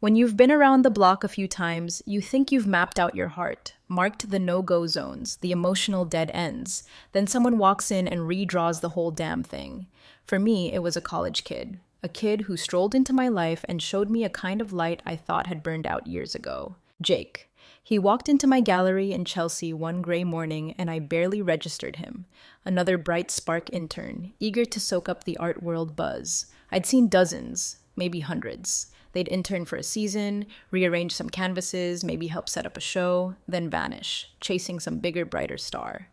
When you've been around the block a few times, you think you've mapped out your heart, marked the no-go zones, the emotional dead ends. Then someone walks in and redraws the whole damn thing. For me, it was a college kid. A kid who strolled into my life and showed me a kind of light I thought had burned out years ago. Jake. He walked into my gallery in Chelsea one gray morning and I barely registered him. Another bright spark intern, eager to soak up the art world buzz. I'd seen dozens, maybe hundreds. They'd intern for a season, rearrange some canvases, maybe help set up a show, then vanish, chasing some bigger, brighter star.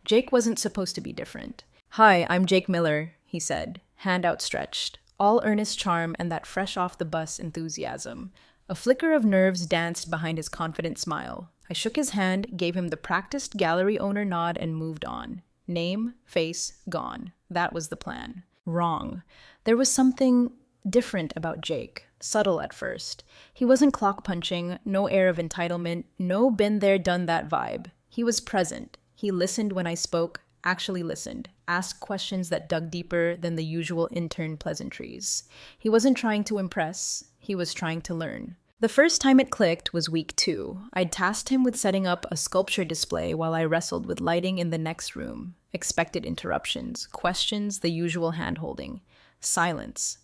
Jake wasn't supposed to be different. "Hi, I'm Jake Miller," he said, hand outstretched, all earnest charm and that fresh-off-the-bus enthusiasm. A flicker of nerves danced behind his confident smile. I shook his hand, gave him the practiced gallery owner nod, and moved on. Name, face, gone. That was the plan. Wrong. There was something different about Jake. Subtle at first. He wasn't clock punching, no air of entitlement, no been there, done that vibe. He was present. He listened when I spoke, actually listened, asked questions that dug deeper than the usual intern pleasantries. He wasn't trying to impress, he was trying to learn. The first time it clicked was week 2. I'd tasked him with setting up a sculpture display while I wrestled with lighting in the next room. Expected interruptions, questions, the usual hand-holding. Silence.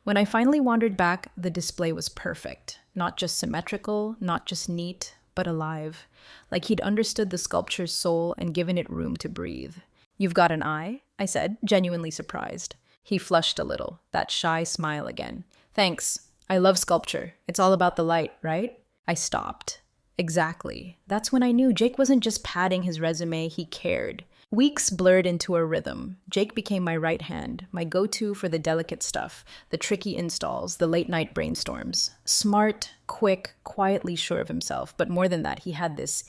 When I finally wandered back, the display was perfect. Not just symmetrical, not just neat, but alive. Like he'd understood the sculpture's soul and given it room to breathe. "You've got an eye?" I said, genuinely surprised. He flushed a little, that shy smile again. "Thanks. I love sculpture. It's all about the light, right?" I stopped. Exactly. That's when I knew Jake wasn't just padding his resume, he cared. Weeks blurred into a rhythm. Jake became my right hand, my go-to for the delicate stuff, the tricky installs, the late-night brainstorms. Smart, quick, quietly sure of himself, but more than that, he had this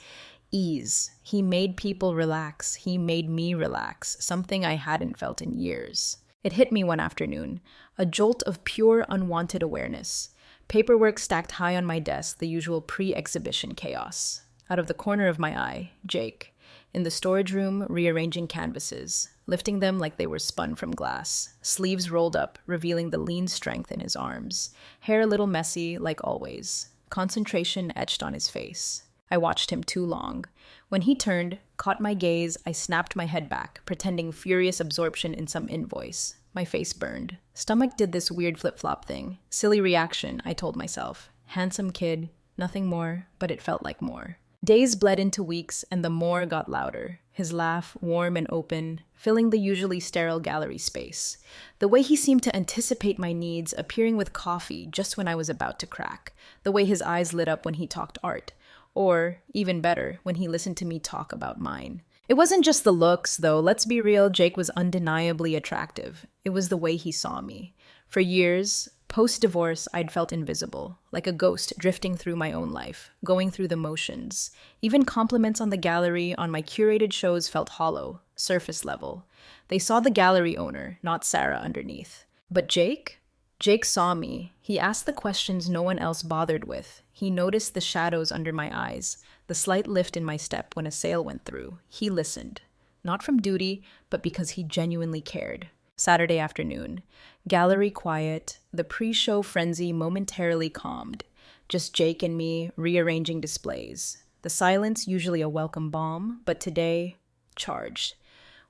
ease. He made people relax. He made me relax, something I hadn't felt in years. It hit me one afternoon, a jolt of pure, unwanted awareness. Paperwork stacked high on my desk, the usual pre-exhibition chaos. Out of the corner of my eye, Jake. In the storage room, rearranging canvases, lifting them like they were spun from glass. Sleeves rolled up, revealing the lean strength in his arms. Hair a little messy, like always. Concentration etched on his face. I watched him too long. When he turned, caught my gaze, I snapped my head back, pretending furious absorption in some invoice. My face burned. Stomach did this weird flip-flop thing. Silly reaction, I told myself. Handsome kid, nothing more, but it felt like more. Days bled into weeks, and the more got louder. His laugh, warm and open, filling the usually sterile gallery space. The way he seemed to anticipate my needs, appearing with coffee just when I was about to crack. The way his eyes lit up when he talked art. Or, even better, when he listened to me talk about mine. It wasn't just the looks, though. Let's be real, Jake was undeniably attractive. It was the way he saw me. For years, post-divorce, I'd felt invisible, like a ghost drifting through my own life, going through the motions. Even compliments on the gallery, on my curated shows felt hollow, surface level. They saw the gallery owner, not Sarah underneath. But Jake? Jake saw me. He asked the questions no one else bothered with. He noticed the shadows under my eyes, the slight lift in my step when a sale went through. He listened. Not from duty, but because he genuinely cared. Saturday afternoon. Gallery quiet, the pre-show frenzy momentarily calmed. Just Jake and me rearranging displays. The silence usually a welcome balm, but today, charged.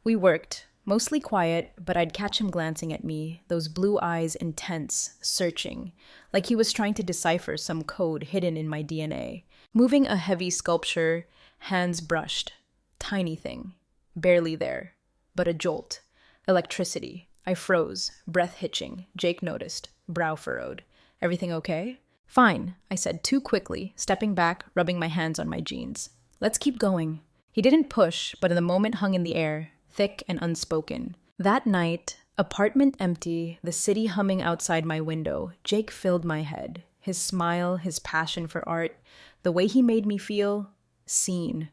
We worked, mostly quiet, but I'd catch him glancing at me, those blue eyes intense, searching, like he was trying to decipher some code hidden in my DNA. Moving a heavy sculpture, hands brushed. Tiny thing. Barely there. But a jolt. Electricity. I froze, breath hitching. Jake noticed, brow furrowed. "Everything okay?" "Fine," I said too quickly, stepping back, rubbing my hands on my jeans. "Let's keep going." He didn't push, but the moment hung in the air, thick and unspoken. That night, apartment empty, the city humming outside my window, Jake filled my head. His smile, his passion for art, the way he made me feel seen.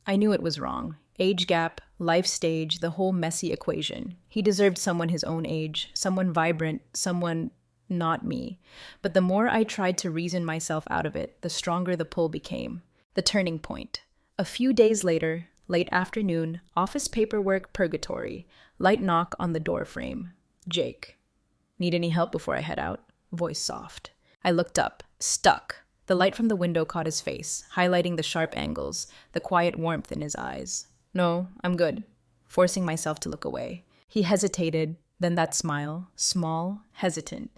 I knew it was wrong. Age gap, life stage, the whole messy equation. He deserved someone his own age, someone vibrant, someone not me. But the more I tried to reason myself out of it, the stronger the pull became. The turning point. A few days later, late afternoon, office paperwork purgatory, light knock on the door frame. Jake. "Need any help before I head out?" Voice soft. I looked up, stuck. The light from the window caught his face, highlighting the sharp angles, the quiet warmth in his eyes. No, I'm good. Forcing myself to look away. He hesitated, then that smile, small, hesitant.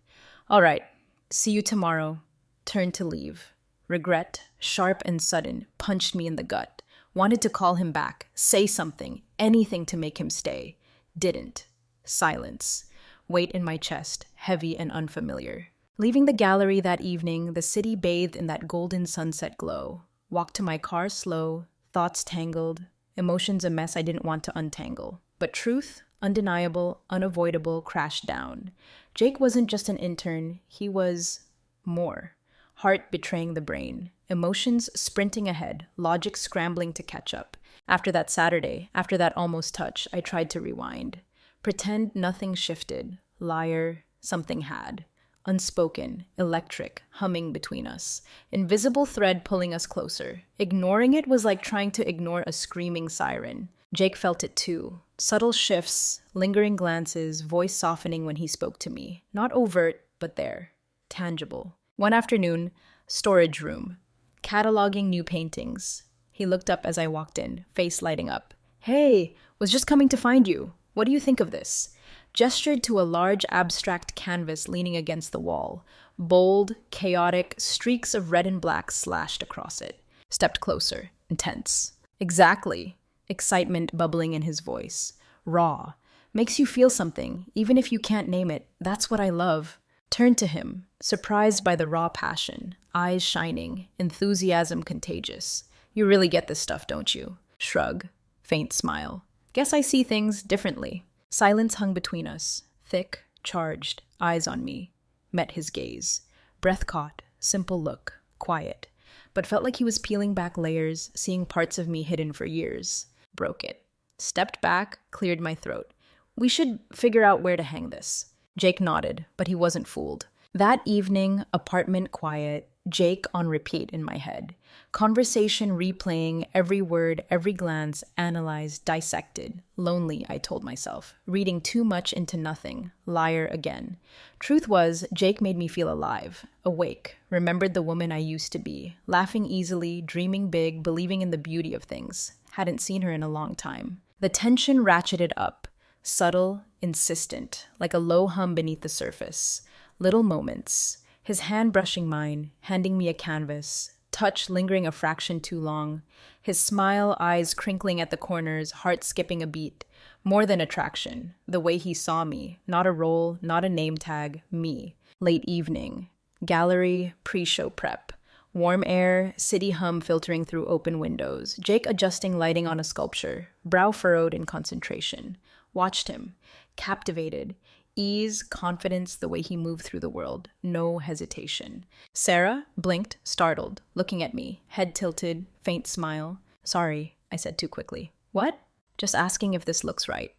All right, see you tomorrow. Turned to leave. Regret, sharp and sudden, punched me in the gut. Wanted to call him back, say something, anything to make him stay. Didn't. Silence. Weight in my chest, heavy and unfamiliar. Leaving the gallery that evening, the city bathed in that golden sunset glow. Walked to my car slow, thoughts tangled, emotions a mess I didn't want to untangle. But truth, undeniable, unavoidable, crashed down. Jake wasn't just an intern, he was more. Heart betraying the brain, emotions sprinting ahead, logic scrambling to catch up. After that Saturday, after that almost touch, I tried to rewind. Pretend nothing shifted. Liar, something had. Unspoken, electric, humming between us. Invisible thread pulling us closer. Ignoring it was like trying to ignore a screaming siren. Jake felt it too. Subtle shifts, lingering glances, voice softening when he spoke to me. Not overt, but there. Tangible. One afternoon, storage room. Cataloging new paintings. He looked up as I walked in, face lighting up. Hey, was just coming to find you. What do you think of this? Gestured to a large abstract canvas leaning against the wall. Bold, chaotic, streaks of red and black slashed across it. Stepped closer, intense. Exactly. Excitement bubbling in his voice. Raw. Makes you feel something, even if you can't name it. That's what I love. Turned to him, surprised by the raw passion. Eyes shining, enthusiasm contagious. You really get this stuff, don't you? Shrug. Faint smile. Guess I see things differently. Silence hung between us. Thick, charged, eyes on me. Met his gaze. Breath caught, simple look, quiet. But felt like he was peeling back layers, seeing parts of me hidden for years. Broke it. Stepped back, cleared my throat. We should figure out where to hang this. Jake nodded, but he wasn't fooled. That evening, apartment quiet, Jake on repeat in my head. Conversation replaying, every word, every glance, analyzed, dissected. Lonely, I told myself. Reading too much into nothing. Liar again. Truth was, Jake made me feel alive. Awake. Remembered the woman I used to be. Laughing easily, dreaming big, believing in the beauty of things. Hadn't seen her in a long time. The tension ratcheted up. Subtle, insistent, like a low hum beneath the surface. Little moments. His hand brushing mine, handing me a canvas. Touch lingering a fraction too long. His smile, eyes crinkling at the corners, heart skipping a beat. More than attraction. The way he saw me. Not a role, not a name tag. Me. Late evening. Gallery, pre-show prep. Warm air, city hum filtering through open windows. Jake adjusting lighting on a sculpture. Brow furrowed in concentration. Watched him. Captivated. Ease, confidence, the way he moved through the world. No hesitation. Sarah blinked, startled, looking at me, head tilted, faint smile. Sorry, I said too quickly. What? Just asking if this looks right.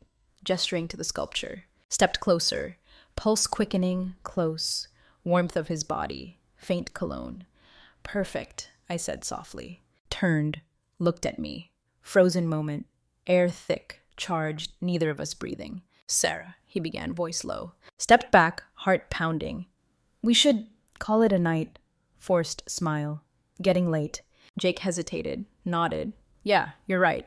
Gesturing to the sculpture. Stepped closer. Pulse quickening, close. Warmth of his body. Faint cologne. Perfect, I said softly. Turned, looked at me. Frozen moment. Air thick, charged, neither of us breathing. Sarah, he began, voice low. Stepped back, heart pounding. We should call it a night. Forced smile. Getting late. Jake hesitated, nodded. Yeah, you're right.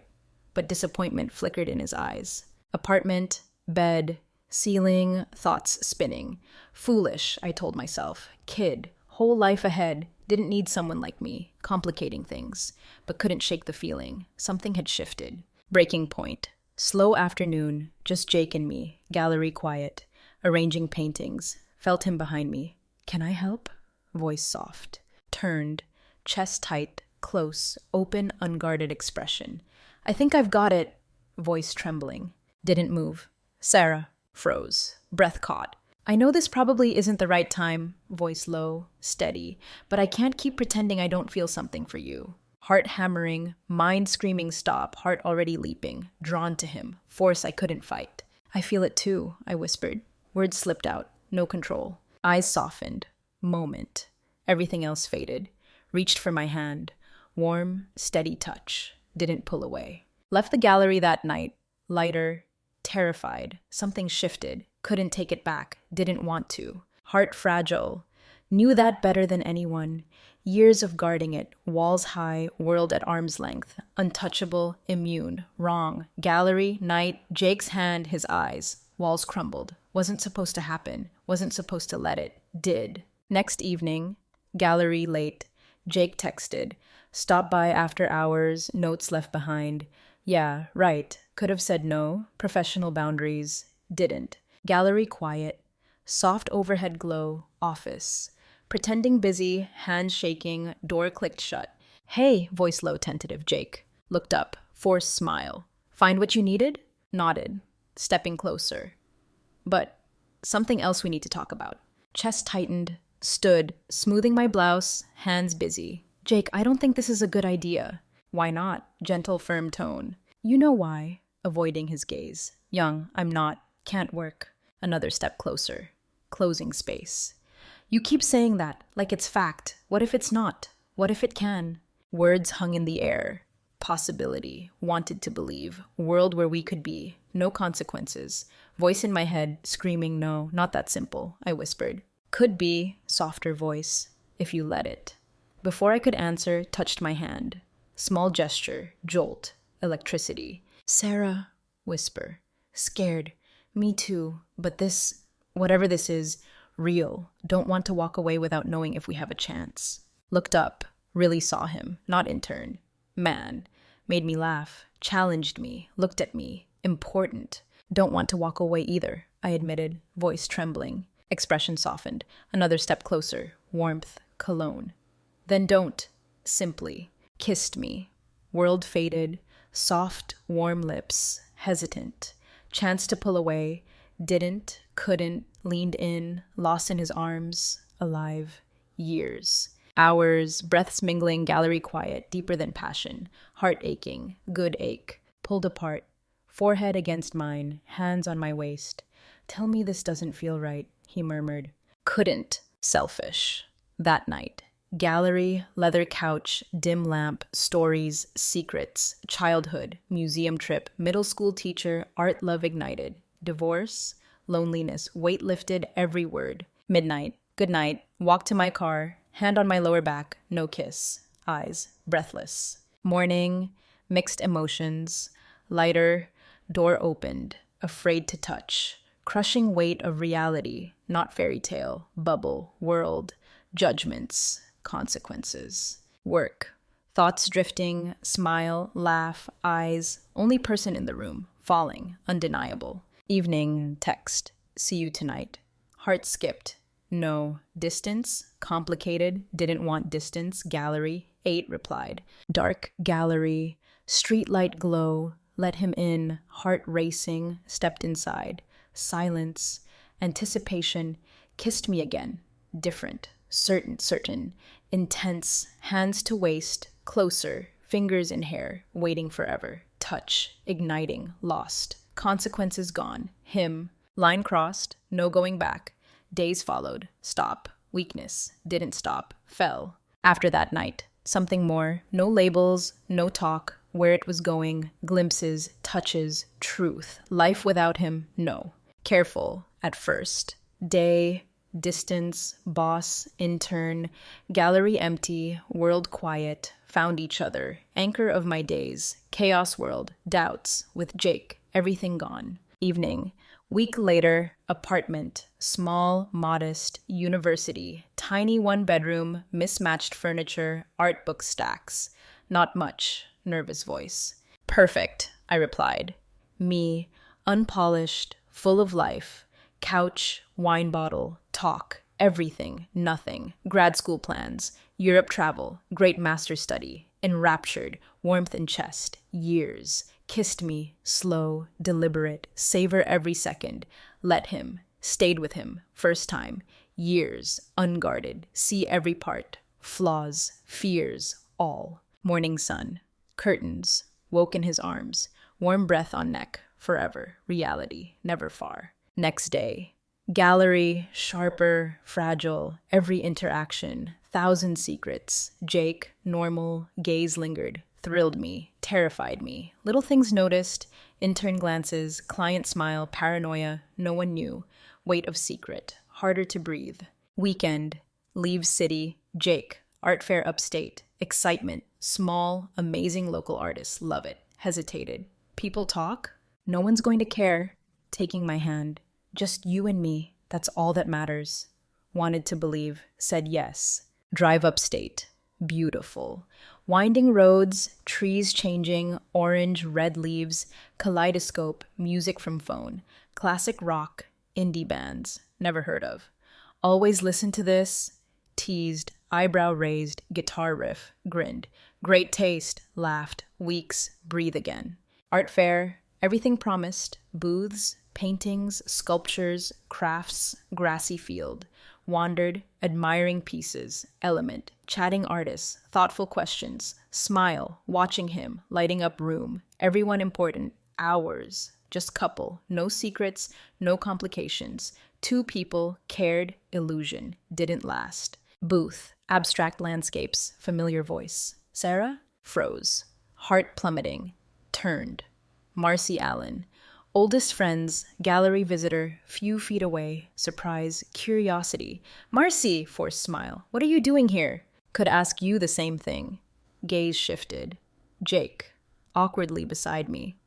But disappointment flickered in his eyes. Apartment, bed, ceiling, thoughts spinning. Foolish, I told myself. Kid, whole life ahead. Didn't need someone like me, complicating things. But couldn't shake the feeling. Something had shifted. Breaking point. Slow afternoon, just Jake and me, gallery quiet, arranging paintings. Felt him behind me. Can I help? Voice soft. Turned, chest tight, close, open, unguarded expression. I think I've got it. Voice trembling. Didn't move. Sarah. Froze. Breath caught. I know this probably isn't the right time. Voice low, steady. But I can't keep pretending I don't feel something for you. Heart hammering, mind screaming stop, heart already leaping, drawn to him, force I couldn't fight. I feel it too, I whispered. Words slipped out, no control. Eyes softened. Moment. Everything else faded. Reached for my hand. Warm, steady touch. Didn't pull away. Left the gallery that night. Lighter. Terrified. Something shifted. Couldn't take it back. Didn't want to. Heart fragile. Knew that better than anyone. Years of guarding it, walls high, world at arm's length, untouchable, immune, wrong. Gallery, night, Jake's hand, his eyes. Walls crumbled. Wasn't supposed to happen. Wasn't supposed to let it. Did. Next evening, gallery late. Jake texted. Stop by after hours, notes left behind. Yeah, right. Could have said no. Professional boundaries. Didn't. Gallery quiet. Soft overhead glow. Office. Pretending busy, hands shaking, door clicked shut. Hey, voice low, tentative, Jake. Looked up, forced smile. Find what you needed? Nodded, stepping closer. But something else we need to talk about. Chest tightened, stood, smoothing my blouse, hands busy. Jake, I don't think this is a good idea. Why not? Gentle, firm tone. You know why. Avoiding his gaze. Young, I'm not. Can't work. Another step closer. Closing space. You keep saying that, like it's fact. What if it's not? What if it can? Words hung in the air. Possibility. Wanted to believe. World where we could be. No consequences. Voice in my head, screaming no, not that simple, I whispered. Could be, softer voice, if you let it. Before I could answer, touched my hand. Small gesture, jolt, electricity. Sarah, whisper. Scared. Me too, but this, whatever this is, real. Don't want to walk away without knowing if we have a chance. Looked up. Really saw him. Not intern. Man. Made me laugh. Challenged me. Looked at me. Important. Don't want to walk away either, I admitted, voice trembling. Expression softened. Another step closer. Warmth. Cologne. Then don't. Simply. Kissed me. World faded. Soft, warm lips. Hesitant. Chance to pull away. Didn't. Couldn't. Leaned in, lost in his arms, alive. Years. Hours, breaths mingling, gallery quiet, deeper than passion. Heart aching, good ache. Pulled apart. Forehead against mine, hands on my waist. Tell me this doesn't feel right, he murmured. Couldn't. Selfish. That night. Gallery, leather couch, dim lamp, stories, secrets, childhood, museum trip, middle school teacher, art love ignited. Divorce. Loneliness, weight lifted, every word. Midnight, good night, walk to my car, hand on my lower back, no kiss. Eyes, breathless. Morning, mixed emotions. Lighter, door opened, afraid to touch. Crushing weight of reality, not fairy tale, bubble, world, judgments, consequences. Work, thoughts drifting, smile, laugh, eyes, only person in the room, falling, undeniable. Evening, text. See you tonight. Heart skipped. No. Distance. Complicated. Didn't want distance. Gallery. 8 replied. Dark gallery. Streetlight glow. Let him in. Heart racing. Stepped inside. Silence. Anticipation. Kissed me again. Different. Certain. Intense. Hands to waist. Closer. Fingers in hair. Waiting forever. Touch. Igniting. Lost. Consequences gone. Him. Line crossed. No going back. Days followed. Stop. Weakness. Didn't stop. Fell. After that night. Something more. No labels. No talk. Where it was going. Glimpses. Touches. Truth. Life without him. No. Careful. At first. Day. Distance. Boss. Intern. Gallery empty. World quiet. Found each other. Anchor of my days. Chaos world. Doubts. With Jake. Everything gone. Evening. Week later, apartment. Small, modest, university. Tiny one-bedroom, mismatched furniture, art book stacks. Not much. Nervous voice. Perfect, I replied. Me, unpolished, full of life. Couch, wine bottle, talk. Everything, nothing. Grad school plans. Europe travel. Great master study. Enraptured. Warmth in chest. Years. Kissed me, slow, deliberate, savor every second. Let him, stayed with him, first time. Years, unguarded, see every part. Flaws, fears, all. Morning sun, curtains, woke in his arms. Warm breath on neck, forever. Reality, never far. Next day, gallery, sharper, fragile, every interaction. Thousand secrets. Jake, normal, gaze lingered. Thrilled me, terrified me. Little things noticed, intern glances, client smile, paranoia, no one knew. Weight of secret, harder to breathe. Weekend, Leave city, Jake, art fair upstate, excitement, small, amazing local artists, love it. Hesitated. People talk? No one's going to care. Taking my hand. Just you and me, that's all that matters. Wanted to believe, said yes. Drive upstate. Beautiful. Winding roads, trees changing, orange, red leaves, kaleidoscope, music from phone, classic rock, indie bands, never heard of. Always listen to this, teased, eyebrow raised, guitar riff, grinned. Great taste, laughed, weeks, breathe again. Art fair, everything promised, booths, paintings, sculptures, crafts, grassy field. Wandered, admiring pieces, element, chatting artists, thoughtful questions, smile, watching him, lighting up room, everyone important, hours, just couple, no secrets, no complications, two people, cared, illusion, didn't last. Booth, abstract landscapes, familiar voice. Sarah? Froze. Heart plummeting. Turned. Marcy Allen. Oldest friends, gallery visitor, few feet away, surprise, curiosity. Marcy, forced smile. What are you doing here? Could ask you the same thing. Gaze shifted. Jake, awkwardly beside me.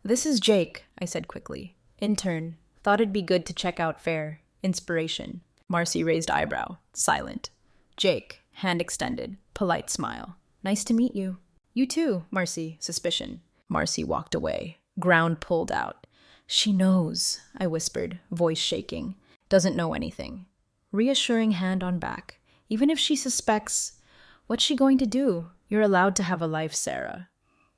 This is Jake, I said quickly. Intern. Thought it'd be good to check out fair. Inspiration. Marcy raised eyebrow. Silent. Jake, hand extended. Polite smile. Nice to meet you. You too, Marcy, suspicion. Marcy walked away. Ground pulled out. She knows, I whispered, voice shaking. Doesn't know anything. Reassuring hand on back. Even if she suspects, what's she going to do? You're allowed to have a life, Sarah.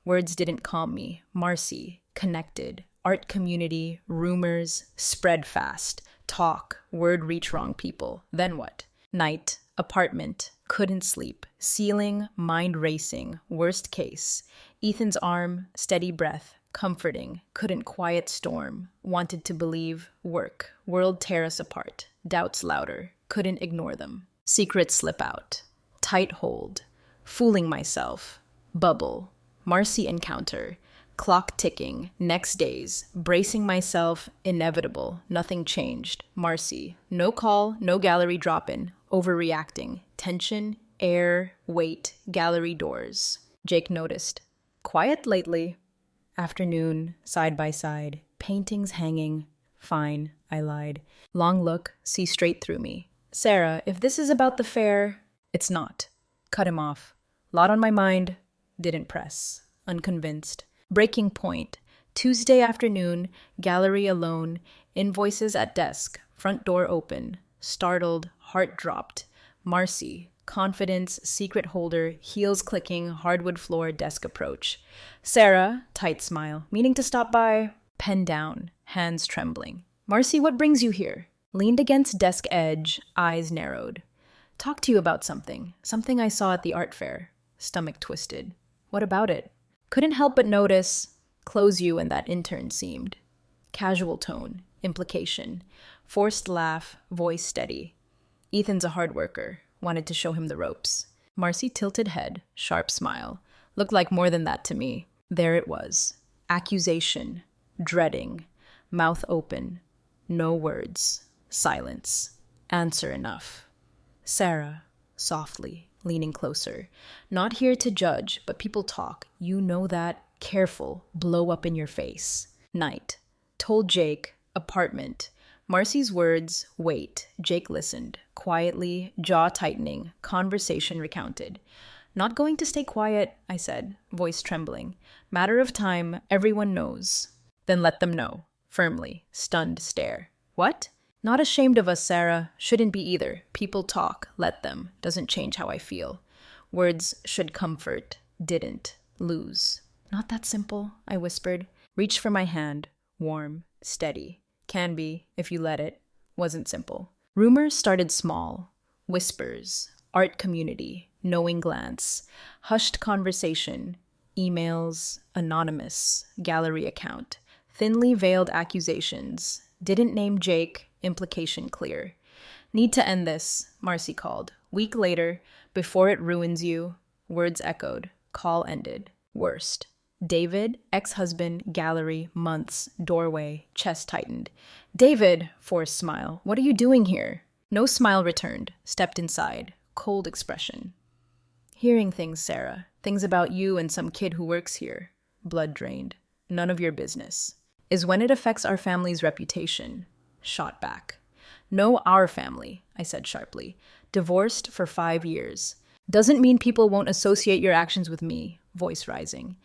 Words didn't calm me. Marcy, connected, art community, rumors, spread fast, talk, word reach wrong people. Then what? Night, apartment, couldn't sleep, ceiling, mind racing, worst case. Ethan's arm, steady breath, comforting, couldn't quiet storm, wanted to believe, work, world tear us apart, doubts louder, couldn't ignore them. Secrets slip out, tight hold, fooling myself, bubble, Marcy encounter, clock ticking, next days, bracing myself, inevitable, nothing changed. Marcy, no call, no gallery drop-in, overreacting, tension, air, weight, gallery doors. Jake noticed. Quiet lately. Afternoon, side by side, paintings hanging. Fine, I lied. Long look, see straight through me. Sarah, if this is about the fair, it's not. Cut him off. Lot on my mind. Didn't press. Unconvinced. Breaking point. Tuesday afternoon, gallery alone, invoices at desk, front door open. Startled, heart dropped. Marcy, confidence, secret holder, heels clicking, hardwood floor, desk approach. Sarah, tight smile, meaning to stop by. Pen down, hands trembling. Marcy, what brings you here? Leaned against desk edge, eyes narrowed. Talk to you about something I saw at the art fair. Stomach twisted. What about it? Couldn't help but notice. Close you and that intern seemed. Casual tone, implication. Forced laugh, voice steady. Ethan's a hard worker. Wanted to show him the ropes. Marcy tilted head, sharp smile. Looked like more than that to me. There it was. Accusation. Dreading. Mouth open. No words. Silence. Answer enough. Sarah, softly, leaning closer. Not here to judge, but people talk. You know that. Careful. Blow up in your face. Night. Told Jake. Apartment. Marcy's words, wait. Jake listened. Quietly, jaw tightening, conversation recounted. Not going to stay quiet, I said, voice trembling. Matter of time, everyone knows. Then let them know. Firmly, stunned stare. What? Not ashamed of us, Sarah. Shouldn't be either. People talk. Let them. Doesn't change how I feel. Words should comfort. Didn't. Lose. Not that simple, I whispered. Reached for my hand. Warm. Steady. Can be, if you let it. Wasn't simple. Rumors started small. Whispers. Art community. Knowing glance. Hushed conversation. Emails. Anonymous. Gallery account. Thinly veiled accusations. Didn't name Jake. Implication clear. Need to end this, Marcy called. Week later, before it ruins you. Words echoed. Call ended. Worst. David, ex-husband, gallery, months, doorway, chest tightened. David, forced smile. What are you doing here? No smile returned. Stepped inside. Cold expression. Hearing things, Sarah. Things about you and some kid who works here. Blood drained. None of your business. Is when it affects our family's reputation. Shot back. No, our family, I said sharply. Divorced for 5 years. Doesn't mean people won't associate your actions with me. Voice rising.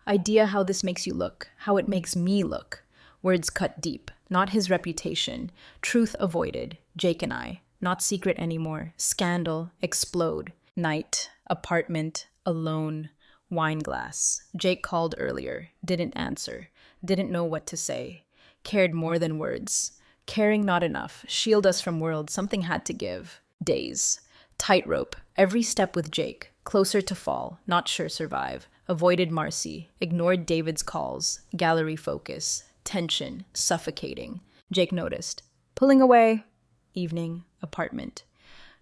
Idea how this makes you look. How it makes me look. Words cut deep. Not his reputation. Truth avoided. Jake and I. Not secret anymore. Scandal. Explode. Night. Apartment. Alone. Wine glass. Jake called earlier. Didn't answer. Didn't know what to say. Cared more than words. Caring not enough. Shield us from world. Something had to give. Days. Tightrope. Every step with Jake. Closer to fall. Not sure survive. Avoided Marcy. Ignored David's calls. Gallery focus. Tension. Suffocating. Jake noticed. Pulling away. Evening. Apartment.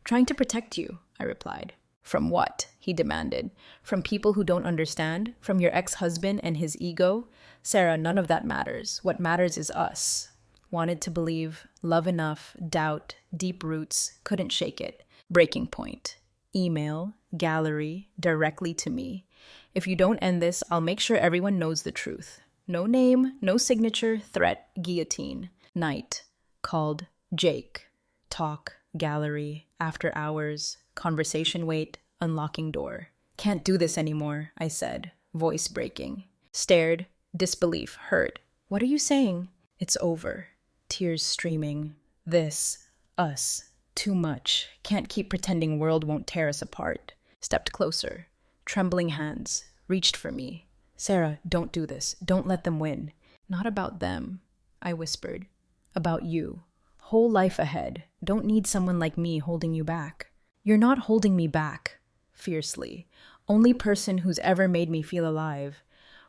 Trying to protect you, I replied. From what? He demanded. From people who don't understand? From your ex-husband and his ego? Sarah, none of that matters. What matters is us. Wanted to believe, love enough, doubt, deep roots, couldn't shake it. Breaking point. Email, gallery, directly to me. If you don't end this, I'll make sure everyone knows the truth. No name, no signature, threat, guillotine. Night. Called Jake. Talk, gallery, after hours, conversation wait, unlocking door. Can't do this anymore, I said, voice breaking. Stared, disbelief, hurt. What are you saying? It's over. Tears streaming. This. Us. Too much. Can't keep pretending world won't tear us apart. Stepped closer. Trembling hands. Reached for me. Sarah, don't do this. Don't let them win. Not about them, I whispered. About you. Whole life ahead. Don't need someone like me holding you back. You're not holding me back. Fiercely. Only person who's ever made me feel alive.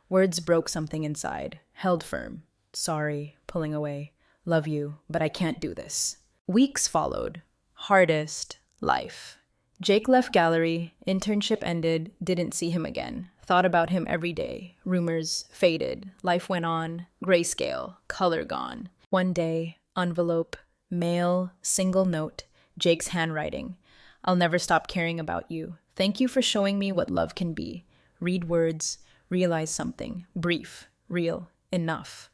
Words broke something inside. Held firm. Sorry. Pulling away. Love you, but I can't do this. Weeks followed. Hardest. Life. Jake left gallery. Internship ended. Didn't see him again. Thought about him every day. Rumors faded. Life went on. Grayscale. Color gone. One day. Envelope. Mail. Single note. Jake's handwriting. I'll never stop caring about you. Thank you for showing me what love can be. Read words. Realize something. Brief. Real. Enough.